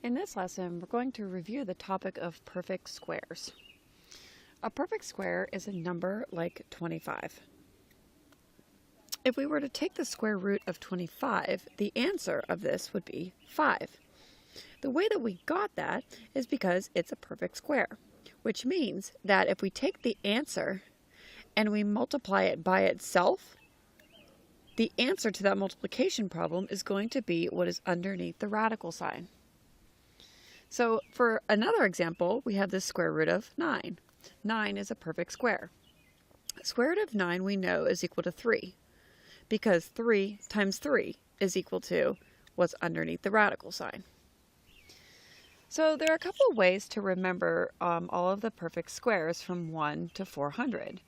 In this lesson, we're going to review the topic of perfect squares. A perfect square is a number like 25. If we were to take the square root of 25, the answer of this would be 5. The way that we got that is because it's a perfect square, which means that if we take the answer and we multiply it by itself, the answer to that multiplication problem is going to be what is underneath the radical sign. So for another example, we have the square root of 9. 9 is a perfect square. The square root of 9 we know is equal to 3, because 3 times 3 is equal to what's underneath the radical sign. So there are a couple of ways to remember all of the perfect squares from 1 to 400.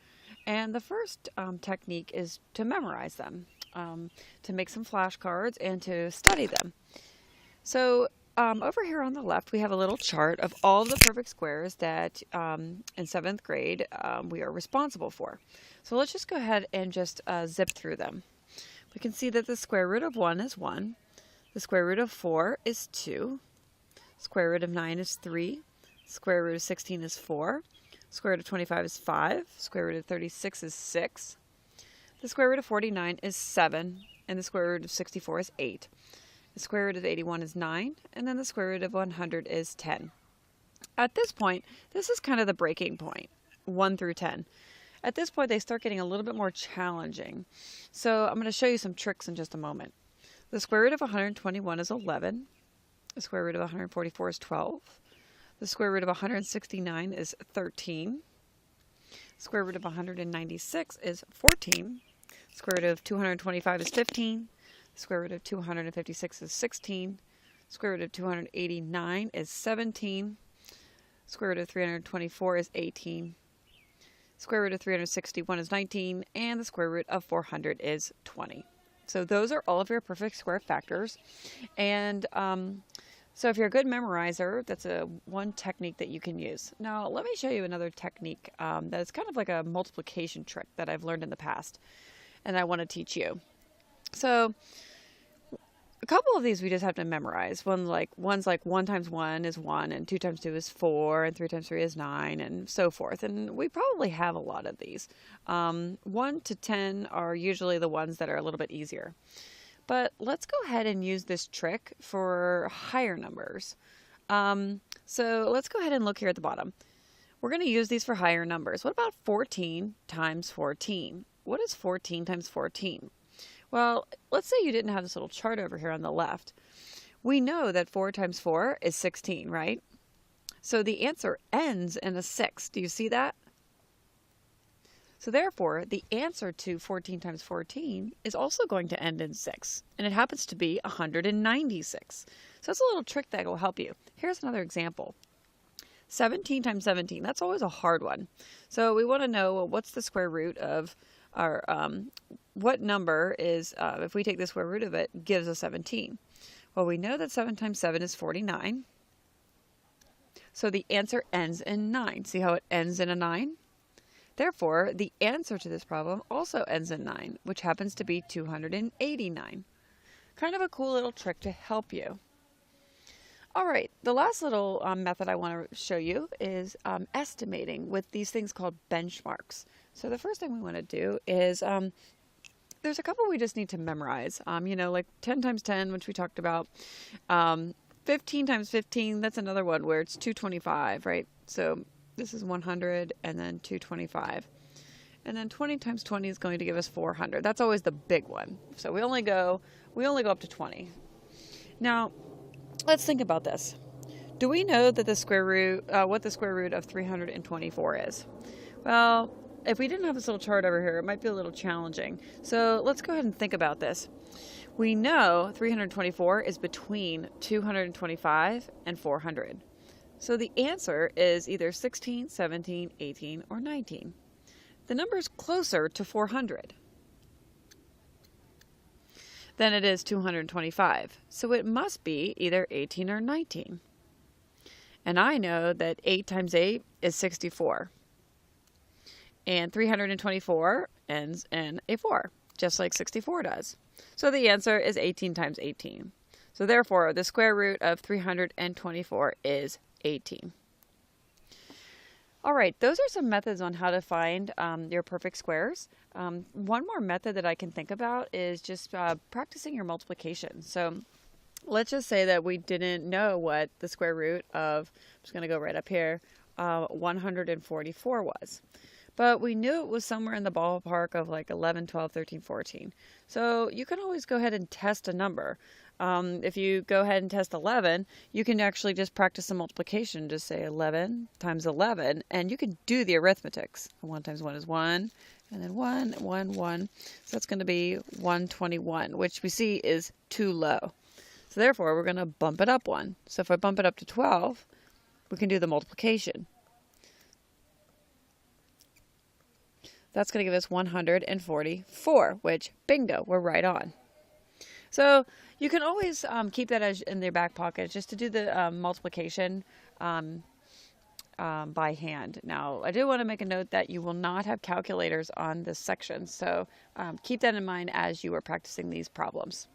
And the first technique is to memorize them, to make some flashcards and to study them. So over here on the left, we have a little chart of all of the perfect squares that in 7th grade we are responsible for. So let's just go ahead and just zip through them. We can see that the square root of 1 is 1. The square root of 4 is 2. Square root of 9 is 3. Square root of 16 is 4. Square root of 25 is 5. Square root of 36 is 6. The square root of 49 is 7. And the square root of 64 is 8. The square root of 81 is 9, and then the square root of 100 is 10. At this point, this is kind of the breaking point, 1 through 10. At this point, they start getting a little bit more challenging. So I'm going to show you some tricks in just a moment. The square root of 121 is 11. The square root of 144 is 12. The square root of 169 is 13. The square root of 196 is 14. The square root of 225 is 15. Square root of 256 is 16. Square root of 289 is 17. Square root of 324 is 18. Square root of 361 is 19. And the square root of 400 is 20. So those are all of your perfect square factors. And so if you're a good memorizer, that's one technique that you can use. Now let me show you another technique that is kind of like a multiplication trick that I've learned in the past and I want to teach you. So a couple of these we just have to memorize. One's like 1 times 1 is 1, and 2 times 2 is 4, and 3 times 3 is 9, and so forth. And we probably have a lot of these. 1 to 10 are usually the ones that are a little bit easier. But let's go ahead and use this trick for higher numbers. So let's go ahead and look here at the bottom. We're going to use these for higher numbers. What about 14 times 14? What is 14 times 14? Well, let's say you didn't have this little chart over here on the left. We know that 4 times 4 is 16, right? So the answer ends in a 6. Do you see that? So therefore, the answer to 14 times 14 is also going to end in 6. And it happens to be 196. So that's a little trick that will help you. Here's another example. 17 times 17. That's always a hard one. So we want to know, well, what's the square root of our, what number is, if we take the square root of it, gives us 17. Well, we know that 7 times 7 is 49. So the answer ends in 9. See how it ends in a 9? Therefore, the answer to this problem also ends in 9, which happens to be 289. Kind of a cool little trick to help you. All right, the last little method I want to show you is estimating with these things called benchmarks. So the first thing we want to do is, there's a couple we just need to memorize. Like 10 times 10, which we talked about. 15 times 15, that's another one where it's 225, right? So this is 100 and then 225. And then 20 times 20 is going to give us 400. That's always the big one. So we only go up to 20. Now, let's think about this. Do we know that the square root, what the square root of 324 is? Well, if we didn't have this little chart over here, it might be a little challenging. So let's go ahead and think about this. We know 324 is between 225 and 400. So the answer is either 16, 17, 18, or 19. The number is closer to 400 than it is 225. So it must be either 18 or 19. And I know that 8 times 8 is 64. And 324 ends in a 4, just like 64 does. So the answer is 18 times 18. So therefore, the square root of 324 is 18. All right, those are some methods on how to find your perfect squares. One more method that I can think about is just practicing your multiplication. So let's just say that we didn't know what the square root of, I'm just going to go right up here, 144 was. But we knew it was somewhere in the ballpark of like 11, 12, 13, 14. So you can always go ahead and test a number. If you go ahead and test 11, you can actually just practice the multiplication. Just say 11 times 11, and you can do the arithmetics. 1 times 1 is 1, and then 1, 1, 1. So that's going to be 121, which we see is too low. So therefore, we're going to bump it up 1. So if I bump it up to 12, we can do the multiplication. That's going to give us 144, which, bingo, we're right on. So you can always keep that in your back pocket just to do the multiplication by hand. Now, I do want to make a note that you will not have calculators on this section, so keep that in mind as you are practicing these problems.